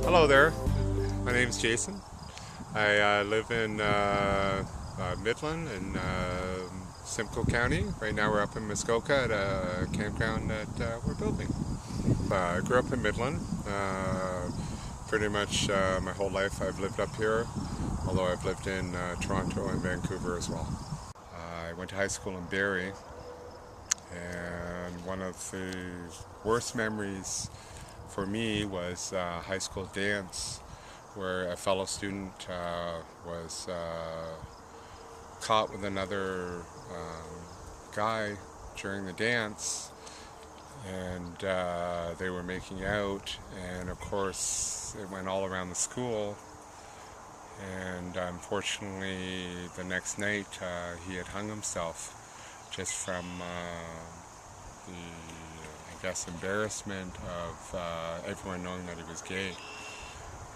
Hello there, my name is Jason. I live in Midland in Simcoe County. Right now we're up in Muskoka at a campground that we're building. I grew up in Midland. Pretty much my whole life I've lived up here, although I've lived in Toronto and Vancouver as well. I went to high school in Barrie, and one of the worst memories for me was high school dance, where a fellow student was caught with another guy during the dance, and they were making out, and of course it went all around the school. And unfortunately the next night he had hung himself just from the, I guess, embarrassment of everyone knowing that he was gay.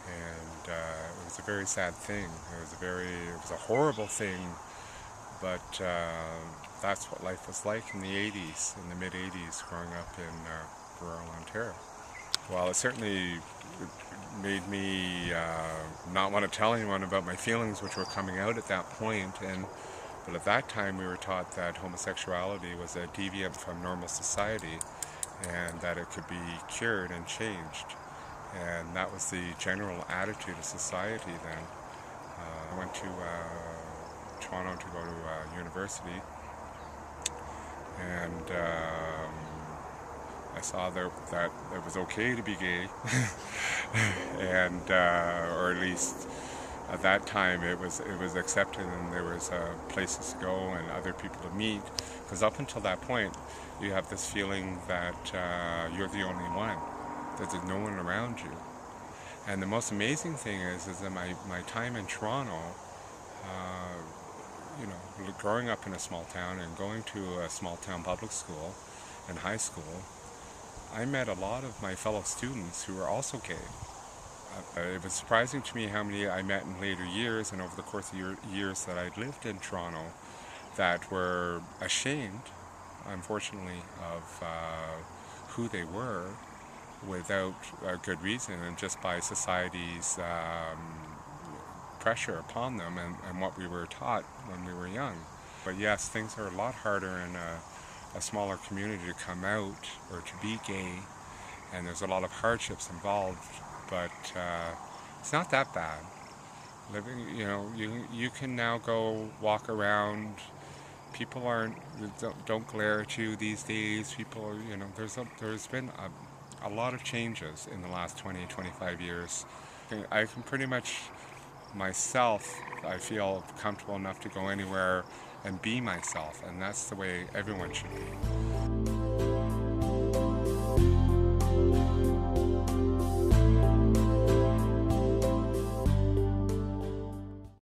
And it was a very sad thing. It was a horrible thing, but that's what life was like in the 80s, in the mid-80s, growing up in rural Ontario. Well, it certainly made me not want to tell anyone about my feelings, which were coming out at that point. But at that time we were taught that homosexuality was a deviant from normal society and that it could be cured and changed. And that was the general attitude of society then. I went to Toronto to go to university, and I saw that it was okay to be gay, and or at least at that time it was accepted, and there was places to go and other people to meet. Because up until that point, you have this feeling that you're the only one, that there's no one around you. And the most amazing thing is that my time in Toronto, growing up in a small town and going to a small town public school and high school, I met a lot of my fellow students who were also gay. It was surprising to me how many I met in later years and over the course of years that I'd lived in Toronto that were ashamed, unfortunately, of who they were without a good reason, and just by society's pressure upon them and what we were taught when we were young. But yes, things are a lot harder in a smaller community to come out or to be gay, and there's a lot of hardships involved, but it's not that bad. Living, you can now go walk around. People don't glare at you these days. People, there's been a lot of changes in the last 20-25 years. I can pretty much myself, I feel comfortable enough to go anywhere and be myself, and that's the way everyone should be.